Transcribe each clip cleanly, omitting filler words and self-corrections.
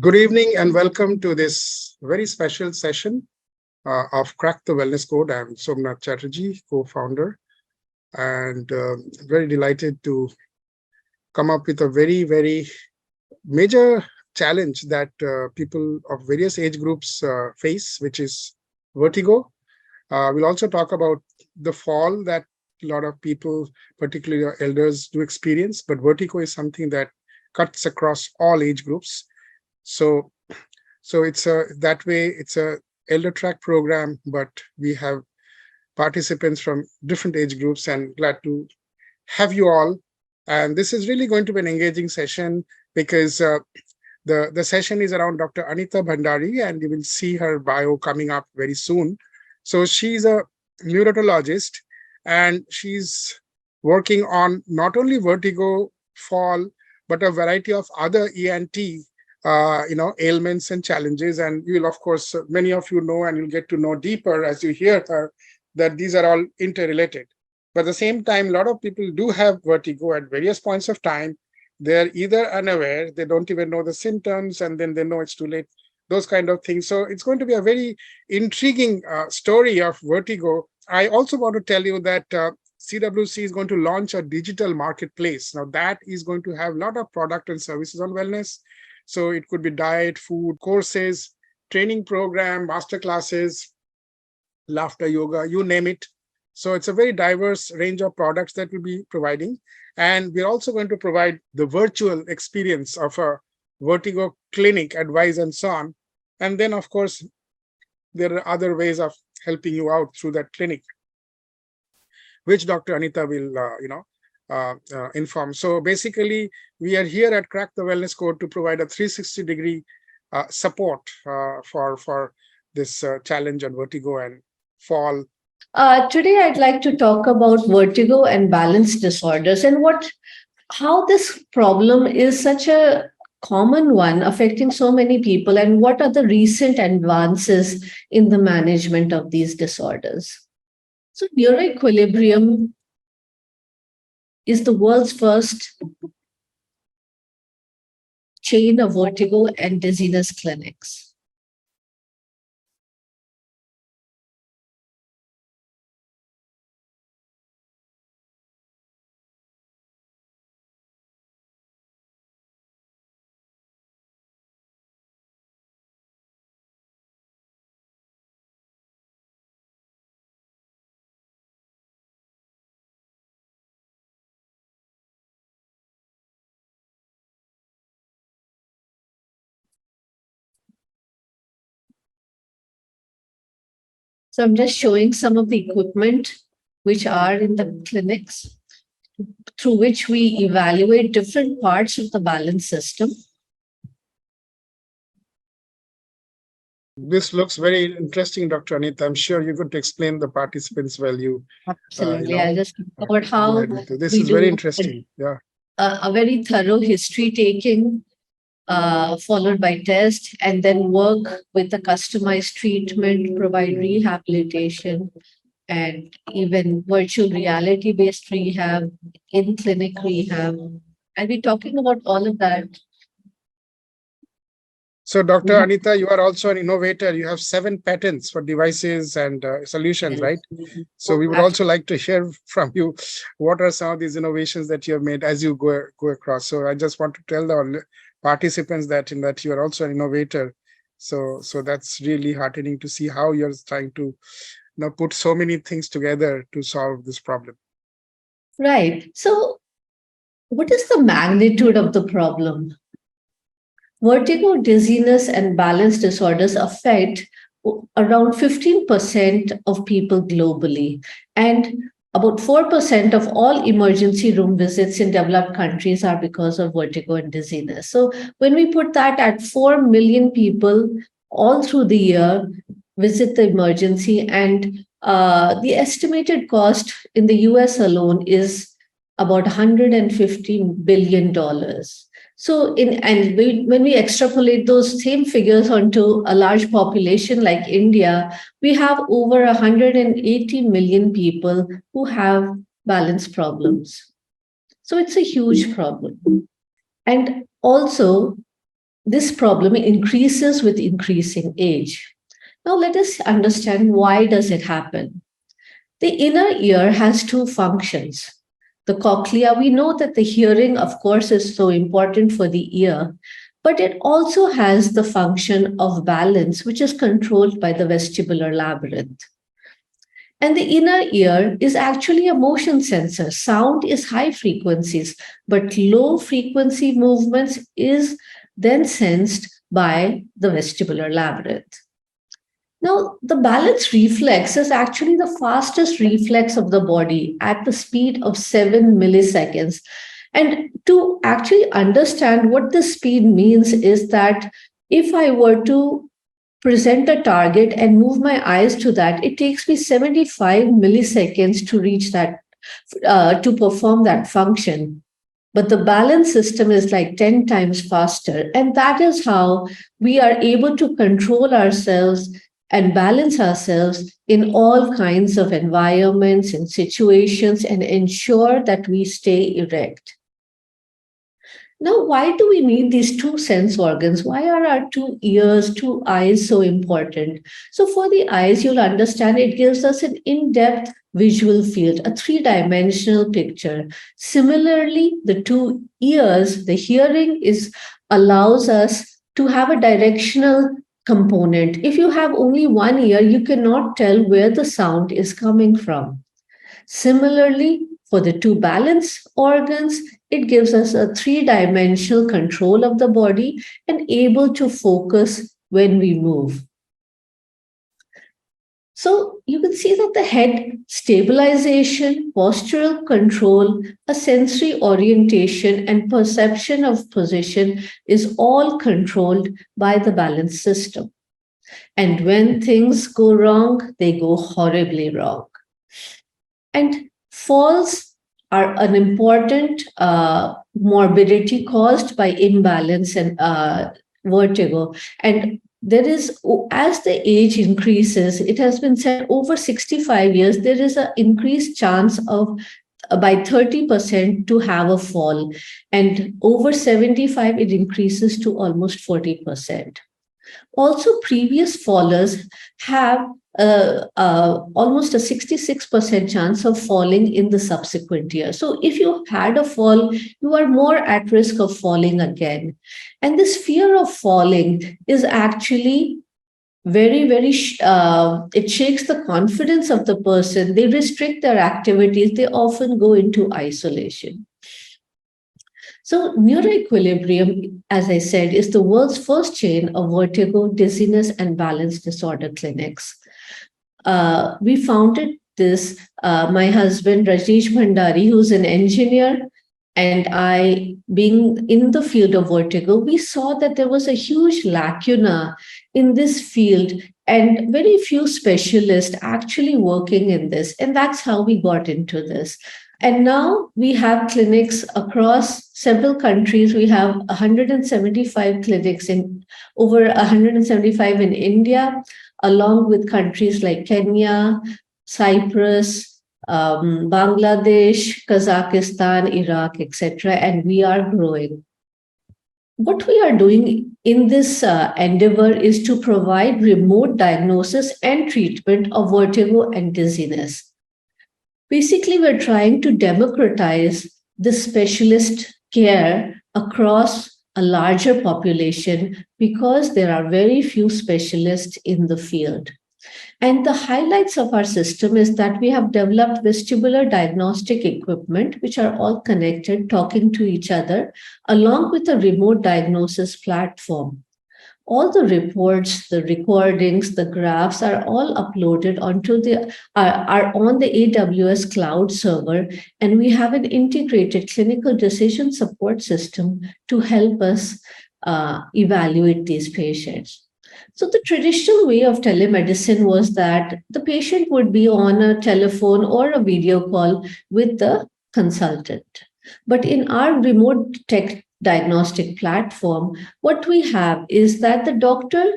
Good evening and welcome to this very special session of Crack the Wellness Code. I'm Somnath Chatterjee, co-founder, and very delighted to come up with a very major challenge that people of various age groups face, which is vertigo. We'll also talk about the fall that a lot of people, particularly elders, do experience, but vertigo is something that cuts across all age groups. So it's a elder track program, but we have participants from different age groups and glad to have you all. And this is really going to be an engaging session because the session is around Dr. Anita Bhandari, and you will see her bio coming up very soon. So she's a neurologist, and she's working on not only vertigo, fall, but a variety of other ENT ailments and challenges. And you will, of course, many of you know, and you'll get to know deeper as you hear her, that these are all interrelated. But at the same time, a lot of people do have vertigo at various points of time. They're either unaware, they don't even know the symptoms, and then they know it's too late, those kind of things. So it's going to be a very intriguing story of vertigo. I also want to tell you that CWC is going to launch a digital marketplace. Now that is going to have a lot of product and services on wellness. So it could be diet, food, courses, training program, master classes, laughter yoga, you name it. So it's a very diverse range of products that we'll be providing. And we're also going to provide the virtual experience of a vertigo clinic, advice, and so on. And then, of course, there are other ways of helping you out through that clinic, which Dr. Anita will, inform. So basically, we are here at Crack the Wellness Code to provide a 360-degree support for this challenge on vertigo and fall. Today, I'd like to talk about vertigo and balance disorders and how this problem is such a common one affecting so many people, and what are the recent advances in the management of these disorders. So, neuroequilibrium is the world's first chain of vertigo and dizziness clinics. So I'm just showing some of the equipment which are in the clinics through which we evaluate different parts of the balance system. This looks very interesting, Dr. Anita. I'm sure you're going to explain the participants well. Absolutely. I'll just talk about how this is very interesting. Yeah. A very thorough history taking, followed by test, and then work with the customized treatment, provide rehabilitation, and even virtual reality based rehab, in clinic rehab. I'll be talking about all of that. So, Dr. Anita, you are also an innovator. You have 7 patents for devices and solutions, right? So we would also like to hear from you, what are some of these innovations that you have made as you go across? So I just want to tell the participants that you are also an innovator. So that's really heartening to see how you're trying to put so many things together to solve this problem. Right. So what is the magnitude of the problem? Vertigo, dizziness, and balance disorders affect around 15% of people globally, and about 4% of all emergency room visits in developed countries are because of vertigo and dizziness. So when we put that at 4 million people all through the year visit the emergency, and the estimated cost in the US alone is about $150 billion. So when we extrapolate those same figures onto a large population like India, we have over 180 million people who have balance problems. So it's a huge problem. And also, this problem increases with increasing age. Now let us understand why does it happen. The inner ear has two functions. The cochlea, we know that the hearing, of course, is so important for the ear, but it also has the function of balance, which is controlled by the vestibular labyrinth. And the inner ear is actually a motion sensor. Sound is high frequencies, but low frequency movements is then sensed by the vestibular labyrinth. Now, the balance reflex is actually the fastest reflex of the body at the speed of 7 milliseconds. And to actually understand what this speed means is that if I were to present a target and move my eyes to that, it takes me 75 milliseconds to reach that, to perform that function. But the balance system is like 10 times faster. And that is how we are able to control ourselves and balance ourselves in all kinds of environments and situations and ensure that we stay erect. Now, why do we need these two sense organs? Why are our two ears, two eyes so important? So for the eyes, you'll understand it gives us an in-depth visual field, a three-dimensional picture. Similarly, the two ears, the hearing allows us to have a directional component. If you have only one ear, you cannot tell where the sound is coming from. Similarly, for the two balance organs, it gives us a three-dimensional control of the body and able to focus when we move. So you can see that the head stabilization, postural control, a sensory orientation, and perception of position is all controlled by the balance system. And when things go wrong, they go horribly wrong. And falls are an important morbidity caused by imbalance and vertigo. And there is, as the age increases, it has been said over 65 years, there is an increased chance of by 30% to have a fall. And over 75, it increases to almost 40%. Also, previous fallers have almost a 66% chance of falling in the subsequent year. So if you had a fall, you are more at risk of falling again. And this fear of falling is actually very, very, it shakes the confidence of the person. They restrict their activities. They often go into isolation. So neuroequilibrium, as I said, is the world's first chain of vertigo, dizziness, and balance disorder clinics. We founded this, my husband, Rajesh Bhandari, who's an engineer, and I, being in the field of vertigo, we saw that there was a huge lacuna in this field and very few specialists actually working in this. And that's how we got into this. And now we have clinics across several countries. We have 175 clinics in over 175 in India, along with countries like Kenya, Cyprus, Bangladesh, Kazakhstan, Iraq, etc. And we are growing. What we are doing in this endeavor is to provide remote diagnosis and treatment of vertigo and dizziness. Basically, we're trying to democratize the specialist care across a larger population because there are very few specialists in the field. And the highlights of our system is that we have developed vestibular diagnostic equipment, which are all connected, talking to each other, along with a remote diagnosis platform. All the reports, the recordings, the graphs are all uploaded onto are on the AWS cloud server, and we have an integrated clinical decision support system to help us evaluate these patients. So the traditional way of telemedicine was that the patient would be on a telephone or a video call with the consultant. But in our remote tech diagnostic platform, what we have is that the doctor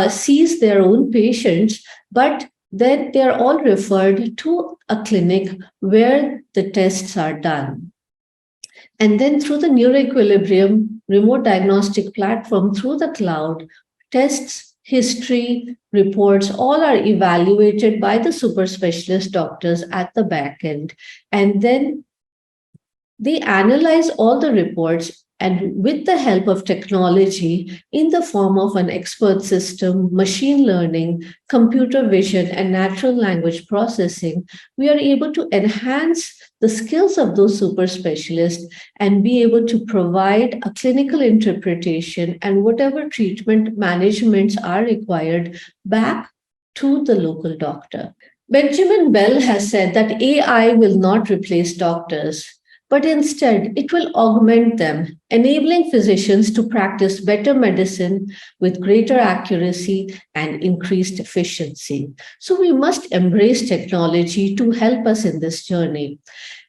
sees their own patients, but then they're all referred to a clinic where the tests are done. And then through the neuroequilibrium remote diagnostic platform through the cloud, tests, history, reports, all are evaluated by the super specialist doctors at the back end. And then they analyze all the reports, and with the help of technology in the form of an expert system, machine learning, computer vision, and natural language processing, we are able to enhance the skills of those super specialists and be able to provide a clinical interpretation and whatever treatment managements are required back to the local doctor. Benjamin Bell has said that AI will not replace doctors, but instead it will augment them, enabling physicians to practice better medicine with greater accuracy and increased efficiency. So we must embrace technology to help us in this journey.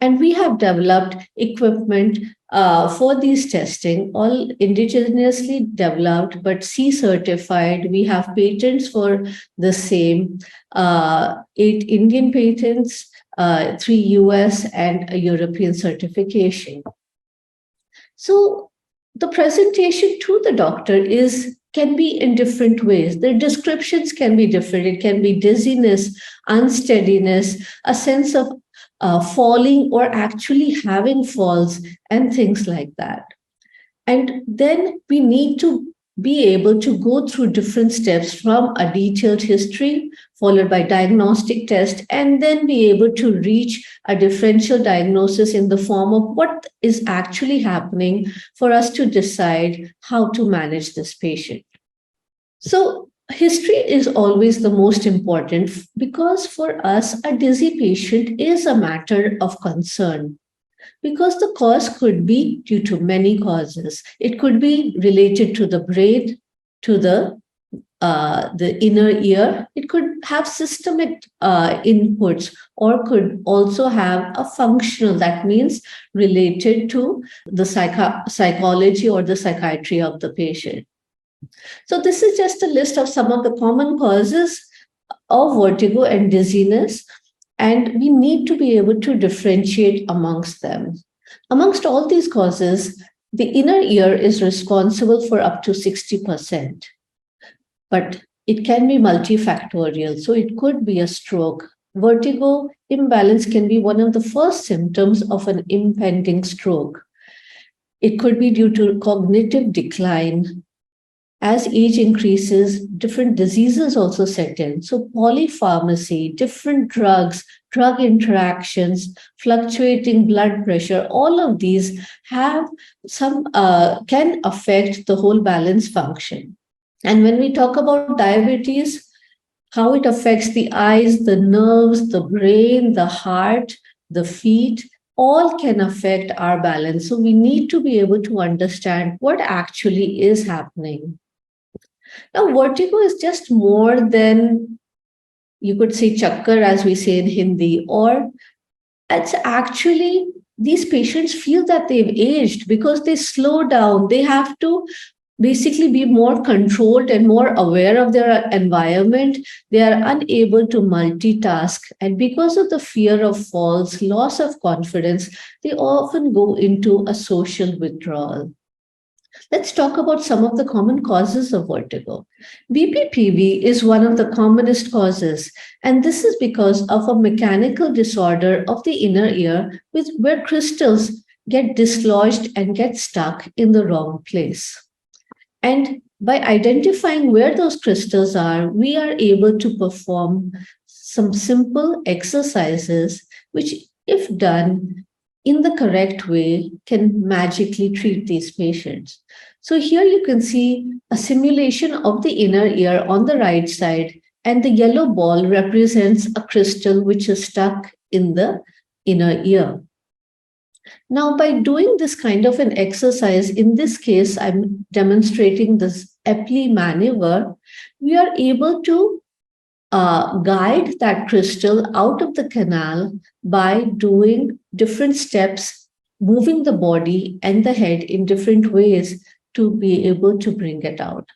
And we have developed equipment for these testing, all indigenously developed, but C certified. We have patents for the same, 8 Indian patents, 3 US, and a European certification. So the presentation to the doctor can be in different ways. The descriptions can be different. It can be dizziness, unsteadiness, a sense of falling or actually having falls, and things like that. And then we need to be able to go through different steps from a detailed history, followed by diagnostic test, and then be able to reach a differential diagnosis in the form of what is actually happening for us to decide how to manage this patient. So history is always the most important because for us, a dizzy patient is a matter of concern. Because the cause could be due to many causes. It could be related to the brain, to the inner ear. It could have systemic inputs, or could also have a functional, that means related to the psychology or the psychiatry of the patient. So this is just a list of some of the common causes of vertigo and dizziness, and we need to be able to differentiate amongst them. Amongst all these causes, the inner ear is responsible for up to 60%, but it can be multifactorial. So it could be a stroke. Vertigo imbalance can be one of the first symptoms of an impending stroke. It could be due to cognitive decline. As age increases, different diseases also set in. So polypharmacy, different drugs, drug interactions, fluctuating blood pressure, all of these have can affect the whole balance function. And when we talk about diabetes, how it affects the eyes, the nerves, the brain, the heart, the feet, all can affect our balance. So we need to be able to understand what actually is happening. Now, vertigo is just more than, you could say, chakkar, as we say in Hindi, or it's actually, these patients feel that they've aged because they slow down. They have to basically be more controlled and more aware of their environment. They are unable to multitask. And because of the fear of falls, loss of confidence, they often go into a social withdrawal. Let's talk about some of the common causes of vertigo. BPPV is one of the commonest causes, and this is because of a mechanical disorder of the inner ear where crystals get dislodged and get stuck in the wrong place. And by identifying where those crystals are, we are able to perform some simple exercises, which, if done in the correct way, can magically treat these patients. So here you can see a simulation of the inner ear on the right side, and the yellow ball represents a crystal which is stuck in the inner ear. Now, by doing this kind of an exercise, in this case, I'm demonstrating this Epley maneuver, we are able to guide that crystal out of the canal by doing different steps, moving the body and the head in different ways to be able to bring it out.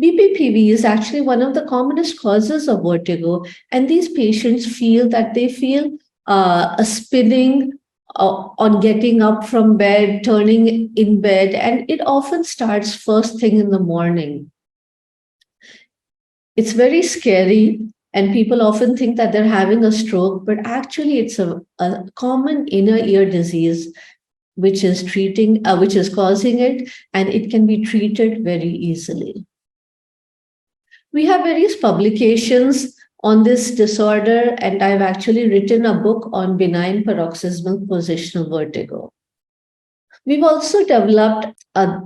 BPPV is actually one of the commonest causes of vertigo, and these patients feel that they feel a spinning on getting up from bed, turning in bed, and it often starts first thing in the morning. It's very scary, and people often think that they're having a stroke, but actually it's a common inner ear disease which is causing it, and it can be treated very easily. We have various publications on this disorder, and I've actually written a book on benign paroxysmal positional vertigo. We've also developed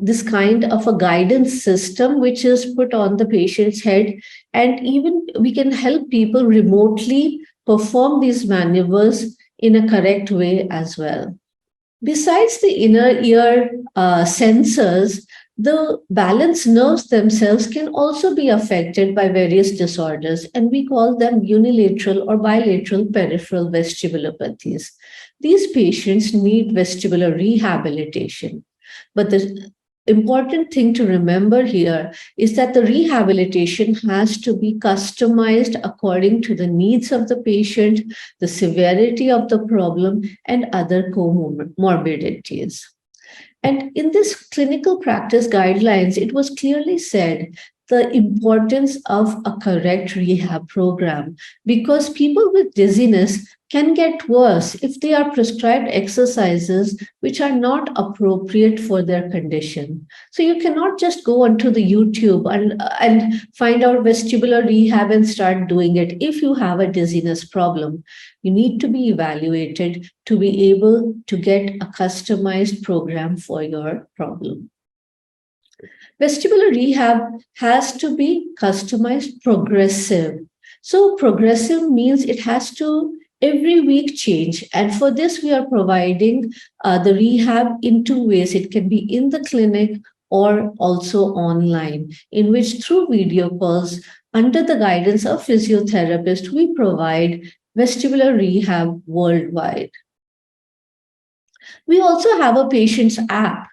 this kind of a guidance system which is put on the patient's head, and even we can help people remotely perform these maneuvers in a correct way as well. Besides the inner ear sensors, the balance nerves themselves can also be affected by various disorders, and we call them unilateral or bilateral peripheral vestibulopathies. These patients need vestibular rehabilitation. But the important thing to remember here is that the rehabilitation has to be customized according to the needs of the patient, the severity of the problem, and other comorbidities. And in this clinical practice guidelines, it was clearly said the importance of a correct rehab program, because people with dizziness can get worse if they are prescribed exercises which are not appropriate for their condition. So you cannot just go onto the YouTube and find out vestibular rehab and start doing it. If you have a dizziness problem, you need to be evaluated to be able to get a customized program for your problem. Vestibular rehab has to be customized, progressive. So progressive means it has to every week change. And for this, we are providing the rehab in two ways. It can be in the clinic or also online, in which through video calls, under the guidance of physiotherapists, we provide vestibular rehab worldwide. We also have a patient's app.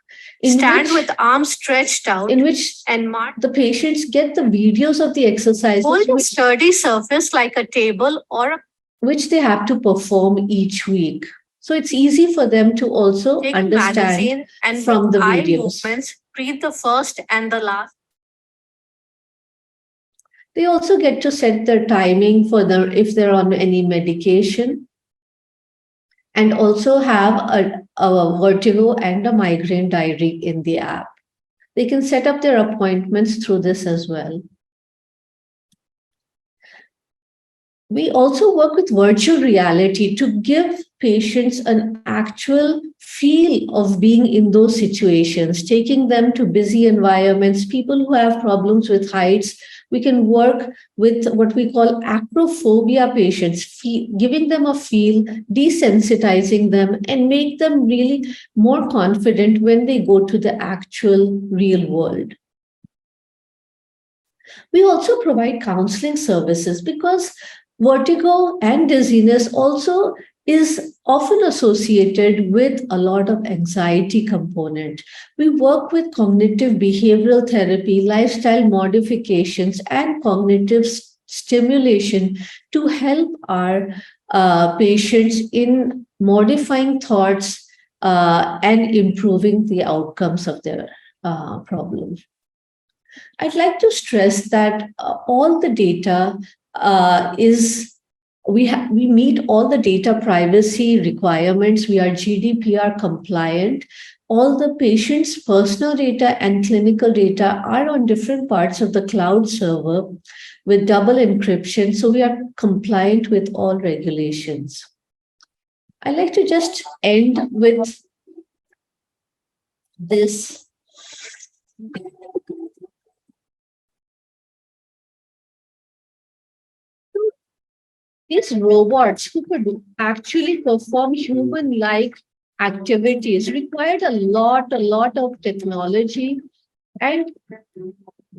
Stand with arms stretched out, in which and mark the patients get the videos of the exercises. Hold a sturdy surface like a table or which they have to perform each week. So it's easy for them to also take understand magazine and from with the eye videos. movements, breathe the first and the last. They also get to set their timing for them if they're on any medication, and also have a vertigo and a migraine diary in the app. They can set up their appointments through this as well. We also work with virtual reality to give patients an actual feel of being in those situations, taking them to busy environments, people who have problems with heights. We can work with what we call acrophobia patients, giving them a feel, desensitizing them, and make them really more confident when they go to the actual real world. We also provide counseling services because vertigo and dizziness also is often associated with a lot of anxiety component. We work with cognitive behavioral therapy, lifestyle modifications, and cognitive stimulation to help our patients in modifying thoughts and improving the outcomes of their problem. I'd like to stress that all the data we meet all the data privacy requirements. We are GDPR compliant. All the patient's personal data and clinical data are on different parts of the cloud server with double encryption. So we are compliant with all regulations. I'd like to just end with this. These robots who could actually perform human-like activities required a lot of technology, and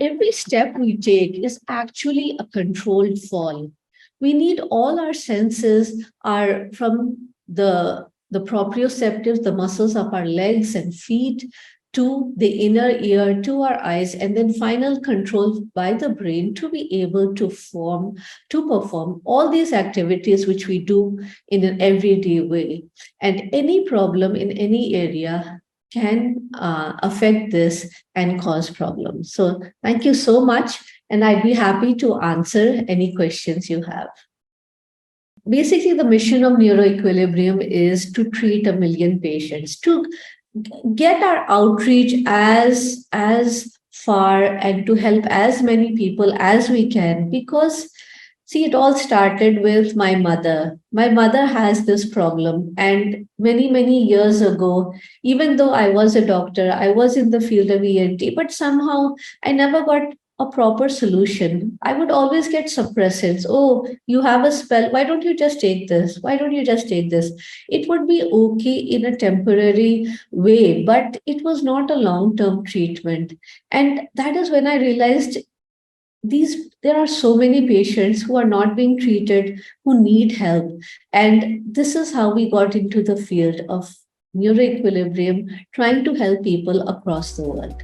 every step we take is actually a controlled fall. We need all our senses are from the proprioceptives, the muscles of our legs and feet, to the inner ear, to our eyes, and then final control by the brain to be able to perform all these activities which we do in an everyday way. And any problem in any area can affect this and cause problems. So thank you so much. And I'd be happy to answer any questions you have. Basically, the mission of neuroequilibrium is to treat 1 million patients, to get our outreach as far and to help as many people as we can, because see, it all started with my mother has this problem, and many years ago, even though I was a doctor, I was in the field of ENT, but somehow I never got a proper solution. I would always get suppressants. Oh, you have a spell, why don't you just take this, why don't you just take this? It would be okay in a temporary way, but it was not a long term treatment. And that is when I realized there are so many patients who are not being treated, who need help. And this is how we got into the field of neuroequilibrium, trying to help people across the world.